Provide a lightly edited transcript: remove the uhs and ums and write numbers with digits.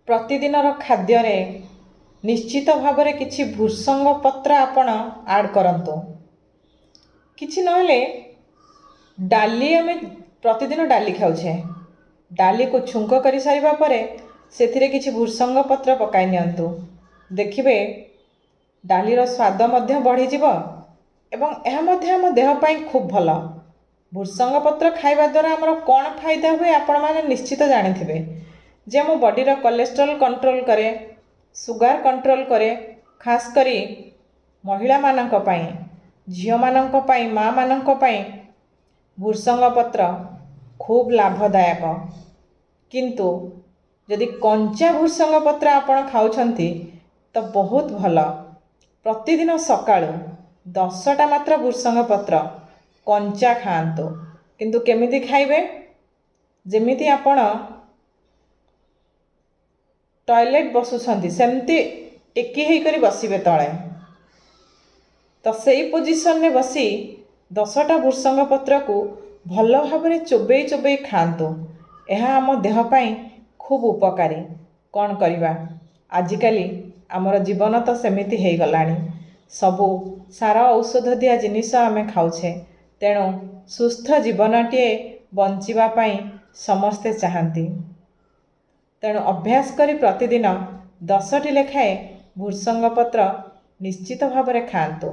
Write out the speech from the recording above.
प्रतिदिनर खाद्य निश्चित भाव में किछि भृषंग पत्र आपण ऐड करंतु। किछि नहले डाली आम प्रतिदिन डाली खाऊे, डाली को छुंक कर सारिबा परे सेथिरे किछि भृषंग पत्र पकाई नियंतु। देखिबे डालीर स्वाद मध्य बढ़ी जिवो एवं यह मध्य आम देह पई खूब भल। भृषंग पत्र खाइबा द्वारा आमर कौन फायदा हुए आपण माने निश्चित जानिथिबे जे आम बॉडीर कोलेस्ट्रॉल कंट्रोल करे, सुगर कंट्रोल करे। खास करी महिला मानक पई, झियो मानक पई, माँ मानक पई भृषंग पत्र खूब लाभदायक। किंतु यदि कंचा भृषंग पत्र आपण खाउछंती तो बहुत भल। प्रतिदिन सकाळु 10टा मात्र भृषंग पत्र कंचा खाआंतु। किंतु केमिति खाइबे, जेमिति आपण टॉयलेट बसुछंती सेमती टेकी हेई करी बसिबे तळे, तो सेई पोजिशन ने बसी 10टा भृषंग पत्र को भल भाव में चोबई चोबई खाआंतु। यह आम देह पई खूब उपकारी। कौन करिबा, आजिकाली आमर जीवन तो सेमिति हेई गलानी, सबू सारा औषध दिया जिनिस आमे खाउछे। तेणु सुस्थ जीवनटीए बंचिबा पई समस्ते चाहंती। तेणु अभ्यास करी प्रतिदिन 10टी लेखाए भृषंग पत्र निश्चित भाव में खाआंतु।